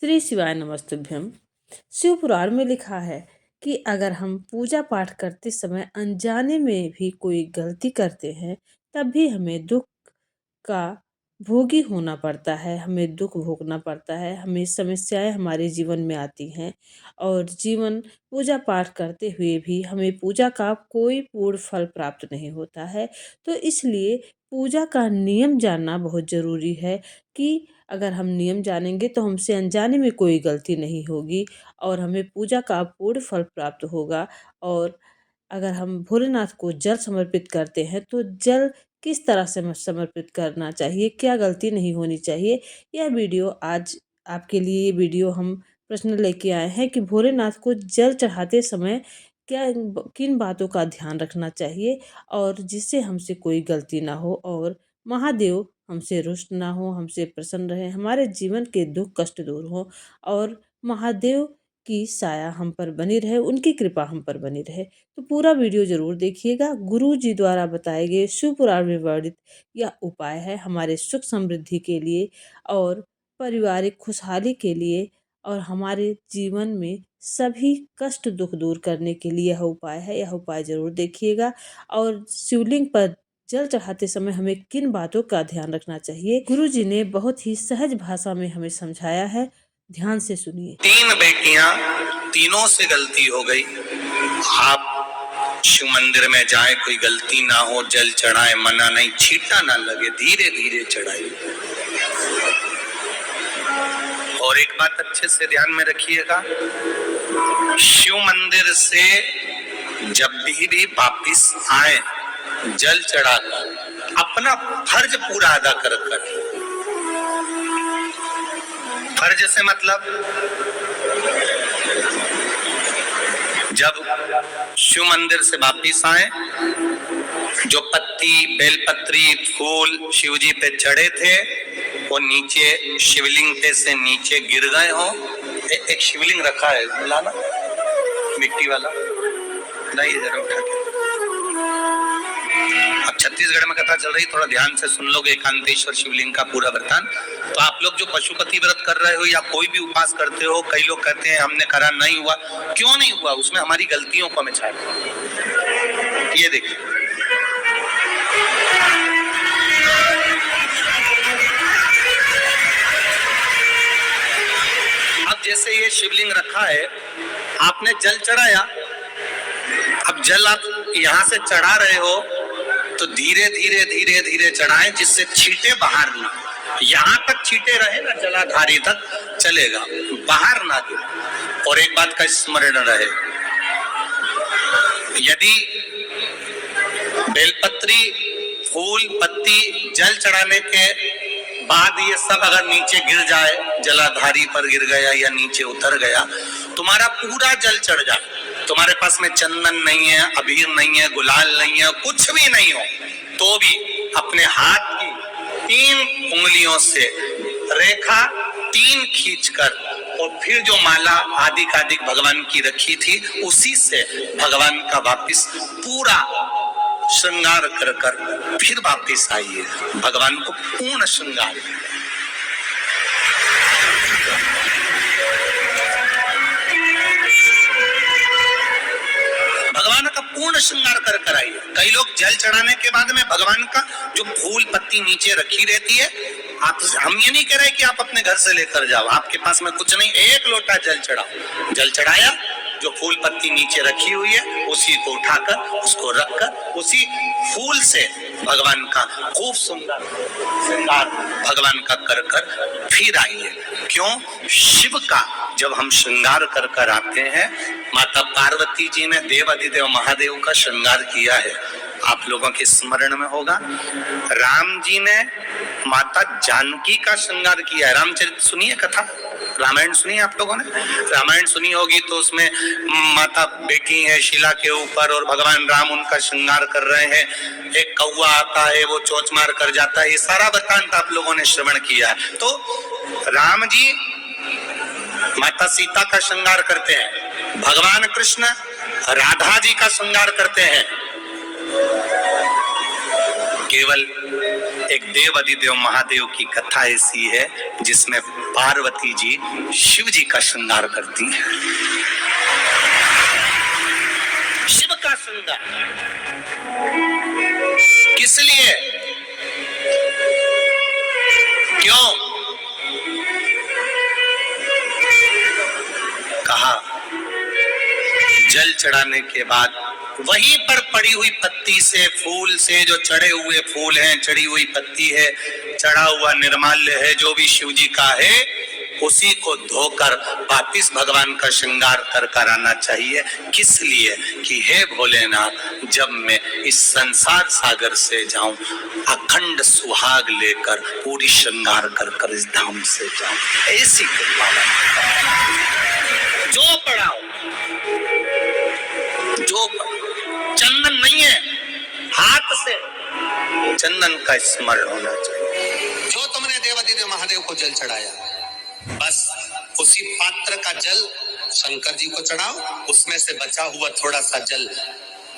श्री शिवाय नमस्तुभ्यम। शिव पुराण में लिखा है कि अगर हम पूजा पाठ करते समय अनजाने में भी कोई गलती करते हैं, तब भी हमें दुख का भोगी होना पड़ता है, हमें दुख भोगना पड़ता है, हमें समस्याएं हमारे जीवन में आती हैं और जीवन पूजा पाठ करते हुए भी हमें पूजा का कोई पूर्ण फल प्राप्त नहीं होता है। तो इसलिए पूजा का नियम जानना बहुत ज़रूरी है कि अगर हम नियम जानेंगे तो हमसे अनजाने में कोई गलती नहीं होगी और हमें पूजा का पूर्ण फल प्राप्त होगा। और अगर हम भोलेनाथ को जल समर्पित करते हैं तो जल किस तरह से समर्पित करना चाहिए, क्या गलती नहीं होनी चाहिए, यह वीडियो आज आपके लिए ये वीडियो हम प्रश्न लेके आए हैं कि भोलेनाथ को जल चढ़ाते समय क्या किन बातों का ध्यान रखना चाहिए और जिससे हमसे कोई गलती ना हो और महादेव हमसे रुष्ट ना हो, हमसे प्रसन्न रहे, हमारे जीवन के दुख कष्ट दूर हो और महादेव की साया हम पर बनी रहे, उनकी कृपा हम पर बनी रहे। तो पूरा वीडियो जरूर देखिएगा। गुरु जी द्वारा बताए गए शिव पुराण में वर्णित यह उपाय है हमारे सुख समृद्धि के लिए और पारिवारिक खुशहाली के लिए और हमारे जीवन में सभी कष्ट दुख दूर करने के लिए यह उपाय है। यह उपाय जरूर देखिएगा और शिवलिंग पर जल चढ़ाते समय हमें किन बातों का ध्यान रखना चाहिए, गुरु जी ने बहुत ही सहज भाषा में हमें समझाया है। ध्यान से सुनिए। 3 बेटियां, तीनों से गलती हो गई। आप शिव मंदिर में जाए, कोई गलती ना हो, जल चढ़ाए, मना नहीं, छींटा ना लगे, धीरे धीरे चढ़ाइए। और एक बात अच्छे से ध्यान में रखिएगा, शिव मंदिर से जब भी वापिस आए, जल चढ़ाकर अपना फर्ज पूरा अदा कर फर्ज से मतलब जब शिव मंदिर से वापिस आए, जो पत्ती, बेलपत्री, फूल शिव जी पे चढ़े थे वो नीचे शिवलिंग पे से नीचे गिर गए हो। एक शिवलिंग रखा है, लाना मिट्टी वाला, नहीं जरा उठा के। अब छत्तीसगढ़ में कथा चल रही, थोड़ा ध्यान से सुन लोगे एकांतेश्वर शिवलिंग का पूरा वृतांत। तो आप लोग जो पशुपति व्रत कर रहे हो या कोई भी उपास करते हो, कई लोग कहते हैं हमने करा नहीं हुआ, क्यों नहीं हुआ? उसमें हमारी गलतियों को हमें छाड़। ये देखिए, अब जैसे ये शिवलिंग रखा है, आपने जल चढ़ाया, अब जल आप यहाँ से चढ़ा रहे हो तो धीरे धीरे धीरे धीरे चढ़ाएं जिससे छींटे बाहर ना, यहाँ तक छींटे रहे ना, जलाधारी तक चलेगा, बाहर ना दे। और एक बात का स्मरण रहे, यदि बेलपत्री, फूल, पत्ती जल चढ़ाने के बाद ये सब अगर नीचे गिर जाए, जलाधारी पर गिर गया या नीचे उतर गया, तुम्हारा पूरा जल चढ़ जाए, तुम्हारे पास में चंदन नहीं है, अबीर नहीं है, गुलाल नहीं है, कुछ भी नहीं हो, तो भी अपने हाथ की 3 उंगलियों से रेखा 3 खींचकर और फिर जो माला आदिकादिक भगवान की रखी थी उसी से भगवान का वापिस पूरा श्रृंगार कर कर फिर वापिस आइए, भगवान को पूर्ण श्रृंगार। भगवान का पूर्ण श्रृंगार कर कर आइए। कई लोग जल चढ़ाने के बाद में भगवान का जो फूल पत्ती नीचे रखी रहती है, आप, हम ये नहीं कह रहे कि आप अपने घर से लेकर जाओ, आपके पास में कुछ नहीं, 1 लोटा जल चढ़ाओ, जल चढ़ाया, जो फूल पत्ती नीचे रखी हुई है उसी को उठाकर उसको रखकर उसी फूल से भगवान का खूब सुंदर श्रृंगार भगवान का कर कर फिर आइए। क्यों? शिव का जब हम श्रृंगार कर कर आते हैं, माता पार्वती जी ने देवाधिदेव महादेव का श्रृंगार किया है, आप लोगों के स्मरण में होगा। राम जी ने माता जानकी का श्रृंगार किया है। रामचरित सुनिए, कथा रामायण सुनी आप लोगों ने? रामायण सुनी होगी तो उसमें माता बैठी है शिला के ऊपर और भगवान राम उनका श्रृंगार कर रहे हैं, एक कौवा आता है, वो चोंच मार कर जाता है, ये सारा वृतांत आप लोगों ने श्रवण किया है। तो राम जी माता सीता का श्रृंगार करते हैं, भगवान कृष्ण राधा जी का श्रृंगार करते हैं। केवल एक देव अधिदेव महादेव की कथा ऐसी है जिसमें पार्वती जी शिव जी का श्रृंगार करती है। शिव का श्रृंगार किस लिए, क्यों? कहा जल चढ़ाने के बाद वहीं पर पड़ी हुई पत्ती से, फूल से, जो चढ़े हुए फूल हैं, चढ़ी हुई पत्ती है, चढ़ा हुआ निर्माल्य है, जो भी शिव जी का है, उसी को धोकर वापिस भगवान का श्रृंगार कर आना चाहिए। किस लिए कि हे भोलेनाथ, जब मैं इस संसार सागर से जाऊं, अखंड सुहाग लेकर पूरी श्रृंगार कर इस धाम से जाऊं। ऐसी कृपा जो पढ़ाओ, जो चंदन नहीं है, हाथ से चंदन का स्मरण होना चाहिए। जो तुमने देवाधिदेव महादेव को जल चढ़ाया, बस उसी पात्र का जल शंकर जी को चढ़ाओ। उसमें से बचा हुआ थोड़ा सा जल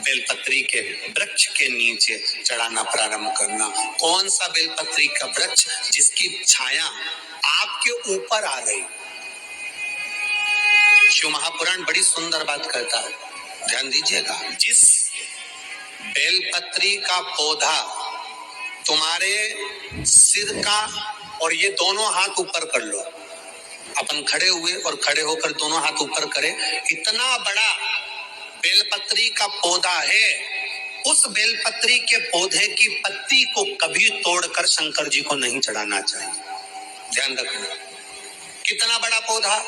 बेलपत्री के वृक्ष के नीचे चढ़ाना प्रारंभ करना। कौन सा बेलपत्री का वृक्ष? जिसकी छाया आपके ऊपर आ गई। शिव महापुराण बड़ी सुंदर बात कहता है, ध्यान दीजिएगा। जिस बेलपत्री का पौधा तुम्हारे सिर का, और ये दोनों हाथ ऊपर कर लो, अपन खड़े हुए और खड़े होकर दोनों हाथ ऊपर करें, इतना बड़ा बेलपत्री का पौधा है, उस बेलपत्री के पौधे की पत्ती को कभी तोड़कर शंकर जी को नहीं चढ़ाना चाहिए। ध्यान रखना। कितना बड़ा पौधा,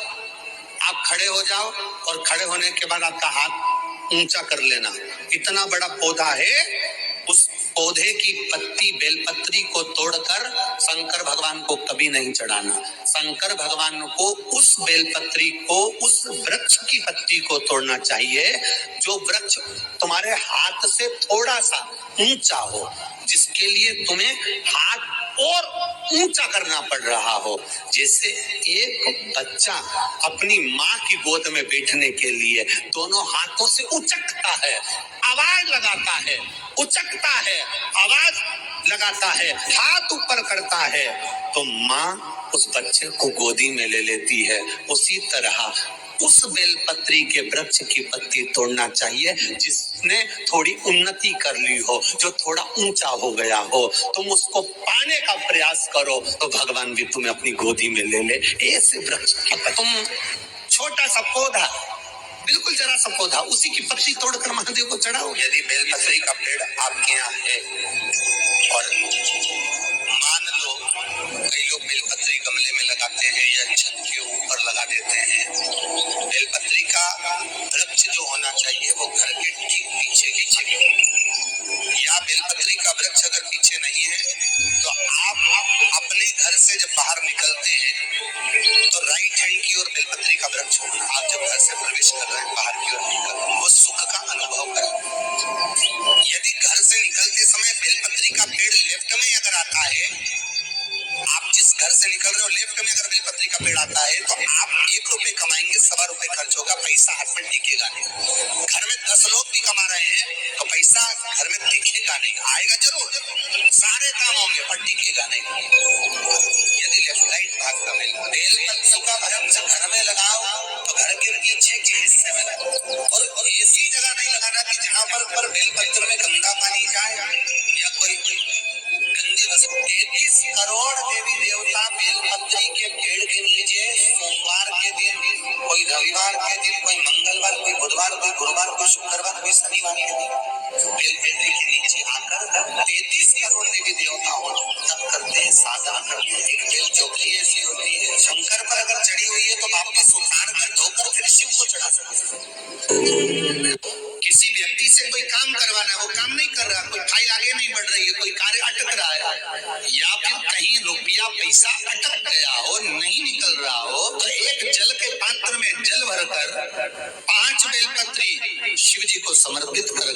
आप खड़े हो जाओ और खड़े होने के बाद आपका हाथ ऊंचा कर लेना। इतना बड़ा पौधा है, उस पौधे की पत्ती बेलपत्री को तोड़कर शंकर भगवान को कभी नहीं चढ़ाना। शंकर भगवान को उस बेलपत्री को, उस वृक्ष की पत्ती को तोड़ना चाहिए जो वृक्ष तुम्हारे हाथ से थोड़ा सा ऊंचा हो, जिसके लिए तुम्हें हाथ और ऊंचा करना पड़ रहा हो। जैसे एक बच्चा अपनी माँ की गोद में बैठने के लिए दोनों हाथों से उचकता है, आवाज लगाता है, उचकता है, आवाज लगाता है, हाथ ऊपर करता है, तो माँ उस बच्चे को गोदी में ले लेती है। उसी तरह उस बेलपत्री के वृक्ष की पत्ती तोड़ना चाहिए जिसने थोड़ी उन्नति कर ली हो, जो थोड़ा ऊंचा हो गया हो। तुम उसको पाने का प्रयास करो तो भगवान भी तुम्हें अपनी गोदी में ले ले। ऐसे वृक्ष की तुम छोटा सा पौधा, बिल्कुल जरा सा पौधा, उसी की पत्ती तोड़कर महादेव को चढ़ाओ। यदि बेलपत्री का पेड़ आपके यहाँ है और मान लो कई लोग बेलपत्री गमले में लगाते हैं या छत के ऊपर लगा देते हैं, बेलपत्री का वृक्ष जो होना चाहिए वो घर के ठीक पीछे या बेलपत्री का वृक्ष अगर पीछे नहीं है तो आप अपने घर से जब बाहर निकलते हैं तो राइट हैंड की ओर बेलपत्री का वृक्ष होना। आप जब घर से प्रवेश कर रहे हैं, बाहर की ओर निकल रहे हैं, वो सुख का अनुभव करें। यदि घर से निकलते समय बेलपत्री का पेड़ लेफ्ट में अगर आता है, आप जिस घर से निकल रहे हो लेफ्ट में अगर बेलपत्री का पेड़ आता है तो आप 1 रुपए कमाएंगे, 1.25 रुपए खर्च होगा, पैसा हाथ में टिकेगा नहीं। घर में 10 लोग भी कमा रहे हैं तो पैसा घर में टिकेगा नहीं, आएगा जरूर, सारे काम होंगे पर टिकेगा नहीं। यदि लेफ्ट राइट भाग का बेलपत्री का वृक्ष घर में लगाओ तो घर के पीछे के हिस्से में लगाओ, और ऐसी जगह नहीं लगाना कि जहाँ पर बेलपत्र में गंदा पानी जाए या कोई गंदी वस्तु। 33 करोड़ देवी देवता बेलपत्री के पेड़ के नीचे सोमवार के दिन, कोई रविवार के दिन, कोई मंगलवार, कोई बुधवार, कोई गुरुवार, कोई शुक्रवार, कोई शनिवार के दिन बेलपत्री के नीचे आकर 33 करोड़ देवी देवता तप करते हैं, साधना करते हैं। एक बेल चौकी ऐसी होती है, शंकर पर अगर चढ़ी हुई है तो वापस उतार कर धोकर फिर शिव को चढ़ा सकते। किसी व्यक्ति से कोई काम करवाना है, वो काम नहीं कर रहा, कोई फाइल आगे नहीं बढ़ रही है, कोई कार्य अटक रहा है, या फिर कहीं रुपया पैसा अटक गया हो, नहीं निकल रहा हो, तो एक जल के पात्र में जल भरकर 5 बेलपत्री शिव जी को समर्पित कर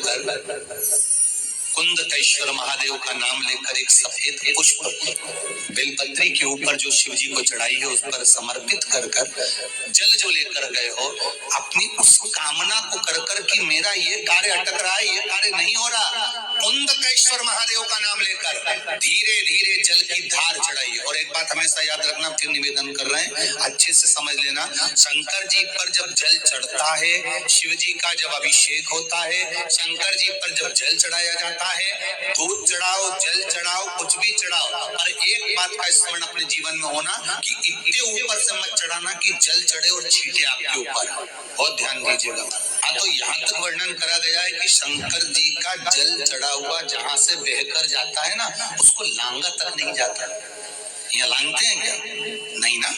कुंदकेश्वर महादेव का नाम लेकर एक सफेद पुष्प बेलपत्री के ऊपर जो शिव जी को चढ़ाई है उस पर समर्पित कर जल जो लेकर गए हो, अपनी उस कामना को कर कि मेरा ये कार्य अटक रहा है, ये कार्य नहीं हो रहा, कुंदकेश्वर महादेव का नाम लेकर धीरे धीरे जल की धार चढ़ाई। और एक बात हमेशा याद रखना, फिर निवेदन कर रहे हैं, अच्छे से समझ लेना, शंकर जी पर जब जल चढ़ता है, शिव जी का जब अभिषेक होता है, शंकर जी पर जब जल चढ़ाया जाता है, दूध चढ़ाओ, जल चढ़ाओ, कुछ भी चढ़ाओ, और एक बात का स्मरण अपने जीवन में होना कि इतने ऊपर से मत चढ़ाना कि जल चढ़े और छींटे आपके ऊपर। बहुत ध्यान दीजिएगा। हाँ, तो यहाँ तक वर्णन करा गया है कि शंकर जी का जल चढ़ा हुआ जहाँ से बहकर जाता है ना, उसको लांगा तक नहीं जाता। यहाँ लांगते हैं क्या? नहीं ना,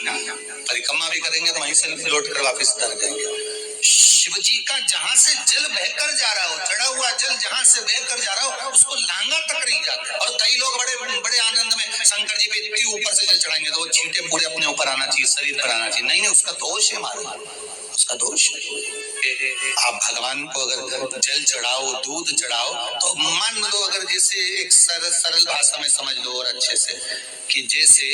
परिक्रमा भी करेंगे तो वहीं से लौट कर वापस उतर जाएंगे। शिव जी का जहां से जल बहकर जा रहा हो, चढ़ा हुआ जल जहां से बहकर जा रहा हो, उसको लांगा तक नहीं जाता। और कई लोग बड़े बड़े आनंद में शंकर जी पे इतनी ऊपर से जल चढ़ाएंगे तो वो छींटे पूरे अपने ऊपर आना चाहिए, शरीर पर आना चाहिए। नहीं, उसका दोष है, मारो उसका दोष है। आप भगवान को अगर जल चढ़ाओ, दूध चढ़ाओ, तो मान लो अगर जैसे एक सरल भाषा में समझ लो और अच्छे से, कि जैसे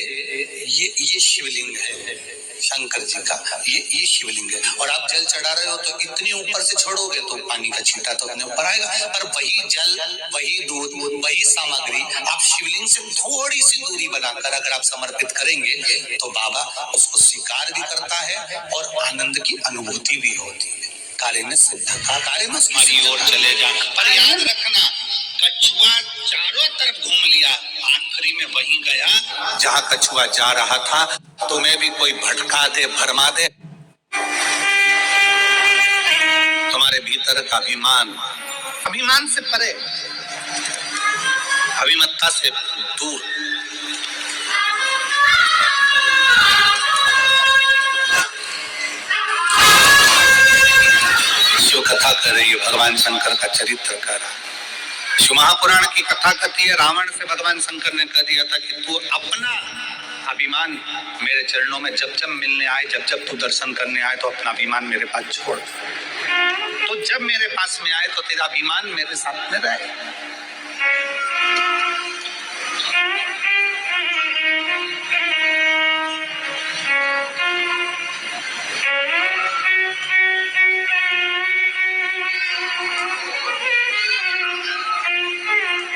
ये शिवलिंग है शंकर जी का, ये शिवलिंग है, और आप जल चढ़ा रहे हो तो इतनी ऊपर से छोड़ोगे तो पानी का छींटा तो अपने ऊपर आएगा, पर वही जल, वही दूध, वही सामग्री आप शिवलिंग से थोड़ी सी दूरी बनाकर अगर आप समर्पित करेंगे तो बाबा उसको स्वीकार भी करता है और आनंद की अनुभूति भी होती है। कार्य में सिद्धता, कार्य में उसकी ओर चले जा। पर याद रखना, कछुआ चारों तरफ घूम लिया, आखिरी में वहीं गया जहां कछुआ जा रहा था। तुम्हें भी कोई भटका दे, भरमा दे, तुम्हारे भीतर का अभिमान से परे, अभिमत्ता से दूर, शिव कथा कर रही है, भगवान शंकर का चरित्र कर रहा है। शिव महापुराण की कथा कहती है, रावण से भगवान शंकर ने कह दिया था कि तू अपना अभिमान मेरे चरणों में जब जब मिलने आए, जब जब तू दर्शन करने आए तो अपना अभिमान मेरे पास छोड़। तो जब मेरे पास में आए तो तेरा अभिमान मेरे साथ में रहे।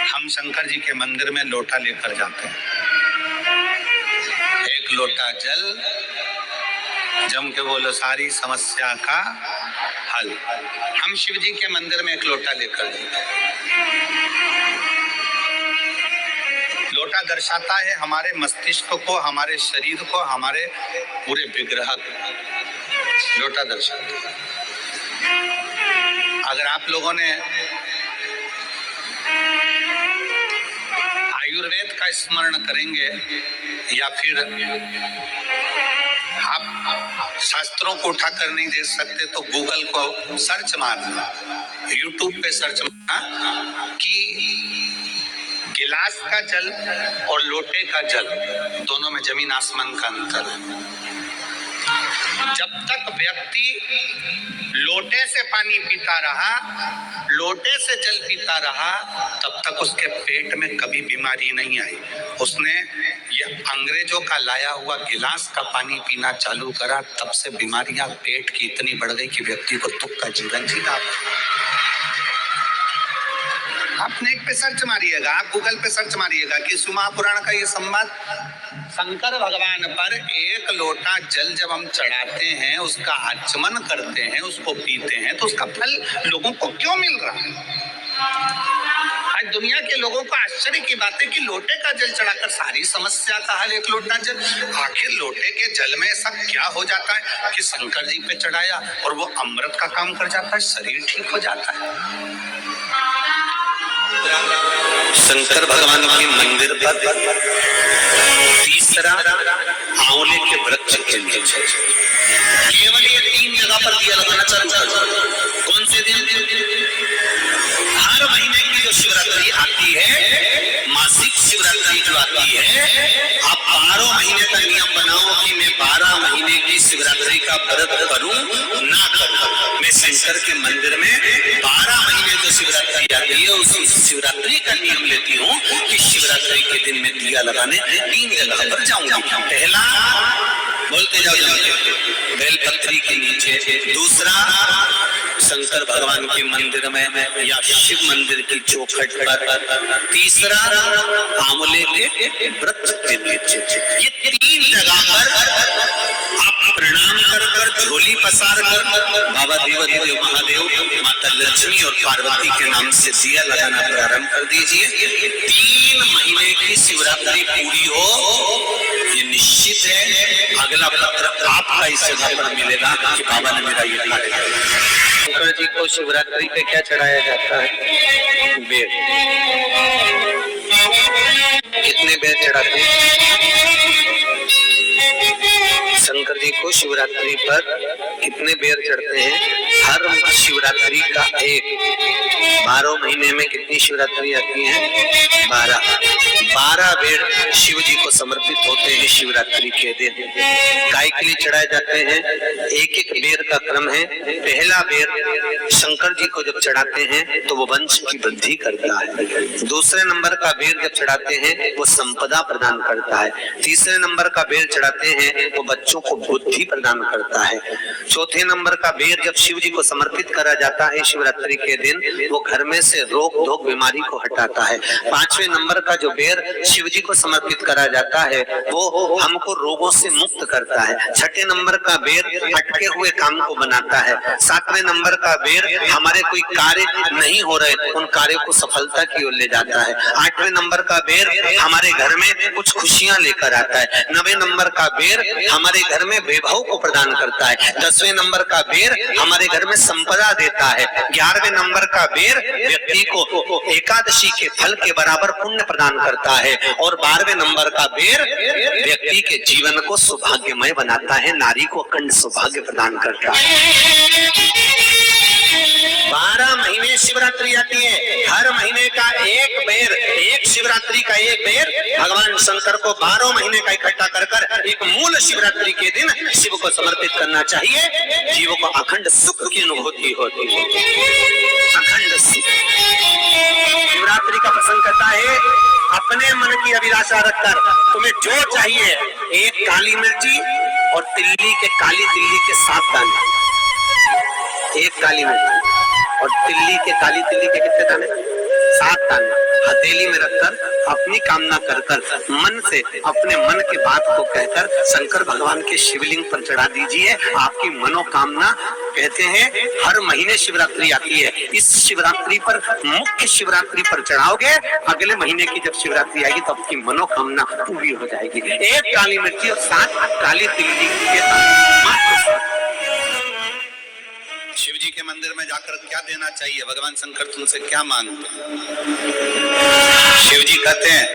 हम शंकर जी के मंदिर में लोटा लेकर जाते हैं, एक लोटा जल, जम के बोलो सारी समस्या का हल। हम शिव जी के मंदिर में एक लोटा लेकर जाते हैं। लोटा दर्शाता है हमारे मस्तिष्क को, हमारे शरीर को, हमारे पूरे विग्रह को लोटा दर्शाता है। अगर आप लोगों ने आयुर्वेद का स्मरण करेंगे या फिर आप शास्त्रों को उठाकर नहीं देख सकते तो गूगल को सर्च मारना, यूट्यूब पे सर्च मारना कि गिलास का जल और लोटे का जल, दोनों में जमीन आसमान का अंतर है। जब तक व्यक्ति लोटे से पानी पीता रहा, लोटे से जल पीता रहा, तब तक उसके पेट में कभी बीमारी नहीं आई। उसने ये अंग्रेजों का लाया हुआ गिलास का पानी पीना चालू करा, तब से बीमारियां पेट की इतनी बढ़ गई कि व्यक्ति को दुख का जीवन जीना। आप नेट पे सर्च मारिएगा, आप गूगल पे सर्च मारिएगा कि शिव महापुराण का ये संवाद, शंकर भगवान पर एक लोटा जल जब हम चढ़ाते हैं, उसका आचमन करते हैं, उसको पीते हैं, तो उसका फल लोगों को क्यों मिल रहा है? आज दुनिया के लोगों को आश्चर्य की बात है कि लोटे का जल चढ़ाकर सारी समस्या का हल, एक लोटा जल। आखिर लोटे के जल में ऐसा क्या हो जाता है कि शंकर जी पे चढ़ाया और वो अमृत का काम कर जाता है, शरीर ठीक हो जाता है। शंकर भगवान के मंदिर पर तीसरा आंवले के वृक्ष के नीचे केवल ये 3 जगह पर दिया लगाना चालू कर। कौन से दिन? हर महीने की जो शिवरात्रि आती है, मासिक शिवरात्रि जो आती है, आप 12 महीने का नियम बनाओ कि मैं 12 महीने की शिवरात्रि का व्रत करूं ना करूं। मैं शंकर के मंदिर में 12 महीने जो शिवरात्रि आती है उस शिवरात्रि का नियम लेती हूँ कि शिवरात्रि के दिन में दिया लगाने 3 जगह पर जाऊंगी। पहला, बोलते जाओ बेलपत्री के नीचे, दूसरा शंकर भगवान के मंदिर में या शिव मंदिर की चौखट पर, तीसरा आंवले के वृक्ष के नीचे। ये 3 जगह पर आप प्रणाम कर झोली पसार कर बाबा देवाधिदेव महादेव, माता लक्ष्मी और पार्वती के नाम से दिया लगाना प्रारंभ कर दीजिए। 3 महीने की शिवरात्रि पूरी हो, ये निश्चित है अगला पत्र आपका इस जगह पर मिलेगा कि बाबा ने मेरा ये कार्य किया। शंकर जी को शिवरात्रि पे क्या चढ़ाया जाता है? बेर। कितने बेर चढ़ाते हैं? शंकर जी को शिवरात्रि पर कितने बेर चढ़ते हैं? हर शिवरात्रि का एक। 12 महीने में कितनी शिवरात्रि आती है? 12 बेर शिव जी को समर्पित होते हैं शिवरात्रि के दिन। गाय के लिए चढ़ाए जाते हैं, एक बेर का क्रम है। पहला बेर शंकर जी को जब चढ़ाते हैं तो वो वंश की वृद्धि करता है। दूसरे नंबर का बेर जब चढ़ाते हैं वो संपदा प्रदान करता है। तीसरे नंबर का बेर चढ़ाते हैं तो बच्चों को बुद्धि प्रदान करता है। चौथे नंबर का बेर जब शिव जी को समर्पित करा जाता है शिवरात्रि के दिन, वो घर में से रोग धोक बीमारी को हटाता है। 5वें नंबर का जो बेर शिव जी को समर्पित करा जाता है वो हमको रोगों से मुक्त करता है। 6ठे नंबर का बेर अटके हुए काम को बनाता है। 7वें नंबर का बेर हमारे कोई कार्य नहीं हो रहे उन कार्यों को सफलता की ओर ले जाता है। 8वें नंबर का बेर हमारे घर में कुछ खुशियां लेकर आता है। 9वें नंबर का बेर हमारे घर में वैभव को प्रदान करता है। 10वें नंबर का बेर हमारे घर में संपदा देता है। 11वें नंबर का बेर व्यक्ति को एकादशी के फल के बराबर पुण्य प्रदान करता है। और 12वें नंबर का बेर व्यक्ति के जीवन को सौभाग्यमय बनाता है, नारी को अखंड सौभाग्य प्रदान करता है। 12 महीने शिवरात्रि आती है, हर महीने का एक बेर, एक शिवरात्रि का एक बेर भगवान शंकर को 12 महीने का इकट्ठा कर एक मूल शिवरात्रि के दिन शिव को समर्पित करना चाहिए। जीवों को अखंड सुख की अनुभूति होती है, अखंड सुख। शिवरात्रि का प्रसंग करता है अपने मन की अभिलाषा रखकर तुम्हें जो चाहिए, एक काली मिर्ची और काली तिल्ली के 7 दाने। एक काली मिर्ची और काली तिल्ली के कितने दाने? 7 दाने हथेली में रखकर अपनी कामना कर मन से अपने मन के बात को कहकर शंकर भगवान के शिवलिंग पर चढ़ा दीजिए। आपकी मनोकामना, कहते हैं हर महीने शिवरात्रि आती है, इस शिवरात्रि पर, मुख्य शिवरात्रि पर चढ़ाओगे, अगले महीने की जब शिवरात्रि आएगी तो आपकी मनोकामना पूरी हो जाएगी। एक काली मिर्ची और 7 काली तिल्ली के साथ शिव जी के मंदिर में जाकर क्या देना चाहिए? भगवान शंकर तुमसे क्या मांगते हैं? शिव जी कहते हैं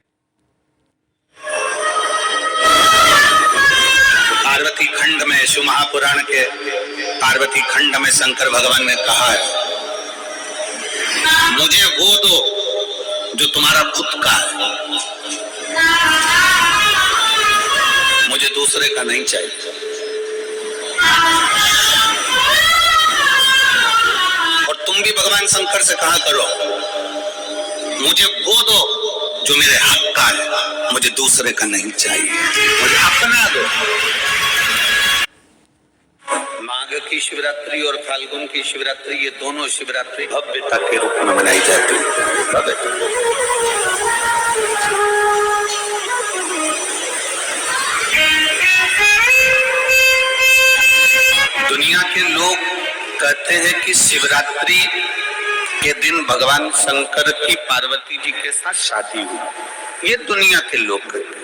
पार्वती खंड में, शिव महापुराण के पार्वती खंड में शंकर भगवान ने कहा है मुझे वो दो जो तुम्हारा खुद का है, मुझे दूसरे का नहीं चाहिए। और तुम भी भगवान शंकर से कहा करो मुझे वो दो जो मेरे हक का है, मुझे दूसरे का नहीं चाहिए, मुझे अपना दो। माघ की शिवरात्रि और फाल्गुन की शिवरात्रि, ये दोनों शिवरात्रि भव्यता के रूप में मनाई जाती है। दुनिया के लोग कहते हैं कि शिवरात्रि के दिन भगवान शंकर की पार्वती जी के साथ शादी हुई, ये दुनिया के लोग कहते हैं।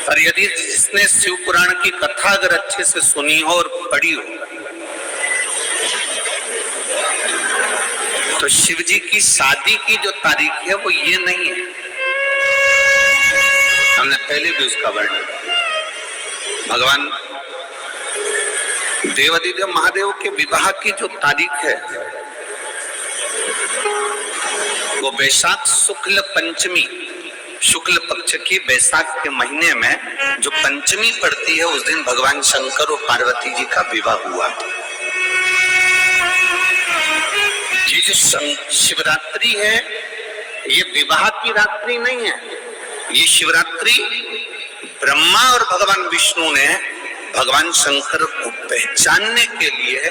और यदि जिसने शिव पुराण की कथा अगर अच्छे से सुनी हो और पढ़ी हो तो शिव जी की शादी की जो तारीख है वो ये नहीं है, हमने पहले भी उसका वर्णन। भगवान देवाधिदेव महादेव के विवाह की जो तारीख है वो वैशाख शुक्ल पंचमी शुक्ल पक्ष की बैसाख के महीने में जो पंचमी पड़ती है, उस दिन भगवान शंकर और पार्वती जी का विवाह हुआ। ये जो शिवरात्रि है, ये विवाह की रात्रि नहीं है। ये शिवरात्रि ब्रह्मा और भगवान विष्णु ने भगवान शंकर को पहचानने के लिए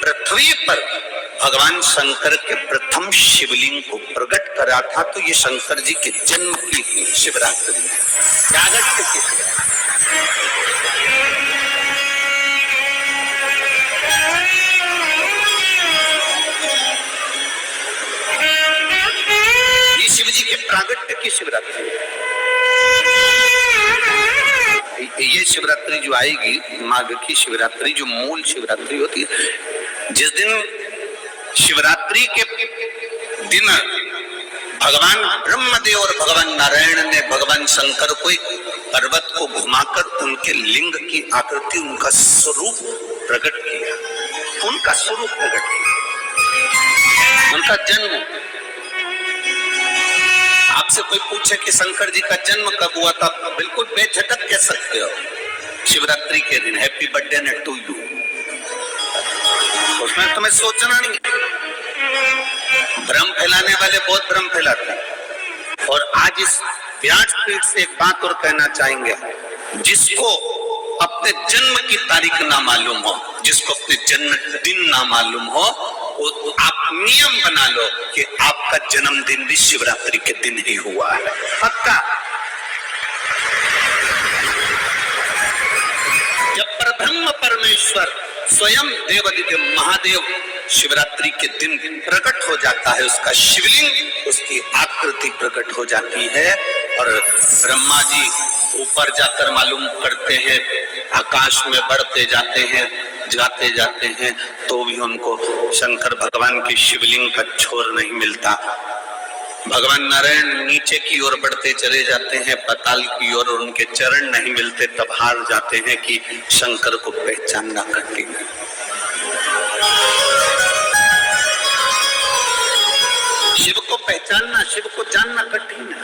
पृथ्वी पर भगवान शंकर के प्रथम शिवलिंग को प्रकट करा था। तो ये शंकर जी के जन्म की शिवरात्रि है। ये शिव जी के प्रागट्य की शिवरात्रि है। ये शिवरात्रि जो आएगी, माघ की शिवरात्रि, जो मूल शिवरात्रि होती है, जिस दिन शिवरात्रि के दिन भगवान ब्रह्मदेव और भगवान नारायण ने भगवान शंकर को एक पर्वत को घुमाकर उनके लिंग की आकृति, उनका स्वरूप प्रकट किया। उनका स्वरूप प्रकट किया, उनका जन्म। आपसे कोई पूछे कि शंकर जी का जन्म कब हुआ था, बिल्कुल बेझिझक कह सकते हो, शिवरात्रि के दिन हैप्पी बर्थडे टू यू। उसमें तुम्हें सोचना नहीं। भ्रम फैलाने वाले बहुत भ्रम फैलाते हैं। और आज इस व्यासपीठ से एक बात और कहना चाहेंगे, जिसको अपने जन्म की तारीख ना मालूम हो, जिसको अपने जन्मदिन ना मालूम हो, आप नियम बना लो कि आपका जन्मदिन भी शिवरात्रि के दिन ही हुआ है, पक्का। जब परब्रह्म परमेश्वर स्वयं देवादिदेव महादेव शिवरात्रि के दिन प्रकट हो जाता है, उसका शिवलिंग, उसकी आकृति प्रकट हो जाती है। और ब्रह्मा जी ऊपर जाकर मालूम करते हैं, आकाश में बढ़ते जाते हैं, तो भी उनको शंकर भगवान के शिवलिंग का छोर नहीं मिलता। भगवान नारायण नीचे की ओर बढ़ते चले जाते हैं, पाताल की ओर, और उनके चरण नहीं मिलते, तब हार जाते हैं कि शंकर को पहचानना कठिन है। शिव को पहचानना, शिव को जानना कठिन है,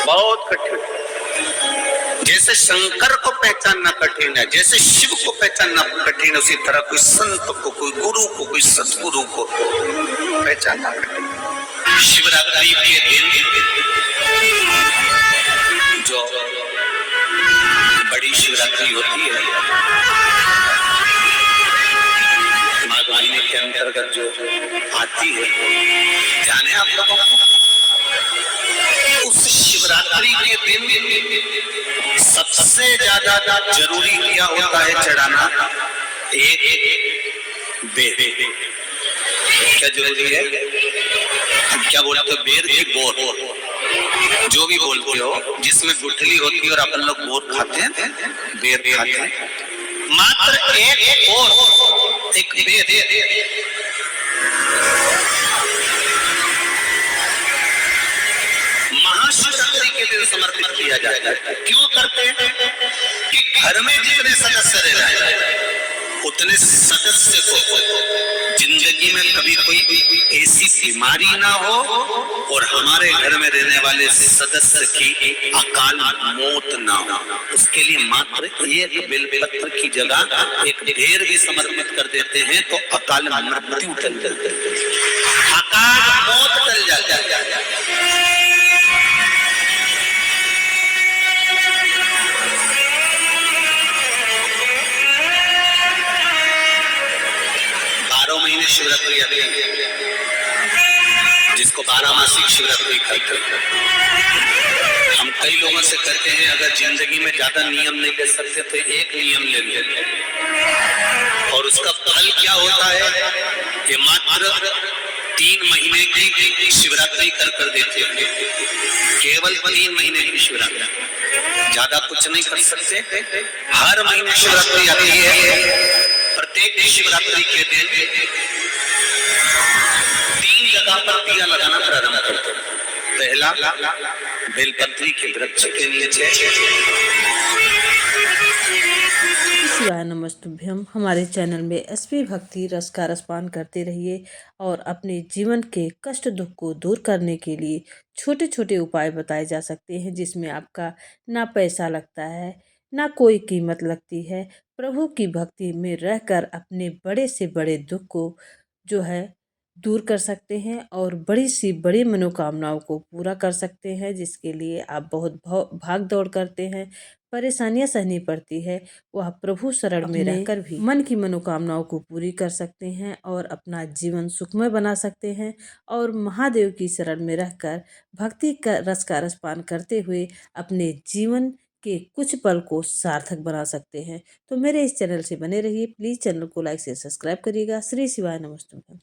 बहुत कठिन है। जैसे शंकर को पहचानना कठिन है, जैसे शिव को पहचानना कठिन है, उसी तरह कोई संत को, कोई गुरु को, कोई सतगुरु को पहचानना कठिन। शिवरात्रि के दिन जो बड़ी शिवरात्रि होती है, माघ महीने के अंतर्गत जो आती है, जाने आप लोगों को, उस शिवरात्रि के दिन सबसे ज्यादा जरूरी क्या होता है चढ़ाना? एक बेर। क्या जरूरी है? क्या बोलते हो? बेर की बोर, जो भी बोलते हो, जिसमें गुठली होती है और अपन लोग बोर खाते हैं, बेर खाते हैं। मात्र एक बोर, एक बेर महाशिवरात्रि के दिन समर्पित किया जाता है। क्यों करते हैं? कि घर में जितने सदस्य रह रहे हैं, उतने सदस्य को जिंदगी में कभी कोई ऐसी बीमारी ना हो और हमारे घर में रहने वाले सदस्य की अकाल मौत ना हो। उसके लिए मात्र एक बेलपत्र की जगह एक ढेर भी समर्पित कर देते हैं तो अकाल मृत्यु टल जाती है, अकाल मौत टल जाती है। 12 महीने शिवरात्रि आती है, जिसको 12 मासिक शिवरात्रि कहते हैं। हम कई लोगों से कहते हैं अगर जिंदगी में ज्यादा नियम नहीं ले सकते तो एक नियम ले लेते हैं, और उसका फल क्या होता है कि मात्र 3 महीने की शिवरात्रि कर देते हैं, केवल 3 महीने की शिवरात्रि, ज्यादा कुछ नहीं कर सकते। हर महीने शिवरात्रि आती है, प्रत्येक शिवरात्रि के दिन 3 जगह पर दिया लगाना प्रारंभ करते हैं। पहला, बेलपत्री के वृक्ष के नीचे, शिवाय नमस्तुभ्यम। हमारे चैनल में एसपी भक्ति रस का रसपान करते रहिए और अपने जीवन के कष्ट दुख को दूर करने के लिए छोटे छोटे उपाय बताए जा सकते हैं, जिसमें आपका ना पैसा लगता है ना कोई कीमत लगती है। प्रभु की भक्ति में रहकर अपने बड़े से बड़े दुख को जो है दूर कर सकते हैं और बड़ी से बड़ी मनोकामनाओं को पूरा कर सकते हैं, जिसके लिए आप बहुत भाग दौड़ करते हैं, परेशानियां सहनी पड़ती है। वह प्रभु शरण में रहकर भी मन की मनोकामनाओं को पूरी कर सकते हैं और अपना जीवन सुखमय बना सकते हैं और महादेव की शरण में रहकर भक्ति का रसपान करते हुए अपने जीवन के कुछ पल को सार्थक बना सकते हैं। तो मेरे इस चैनल से बने रहिए। प्लीज़ चैनल को लाइक से सब्सक्राइब करिएगा। श्री शिवाय नमस्तुभ्यम।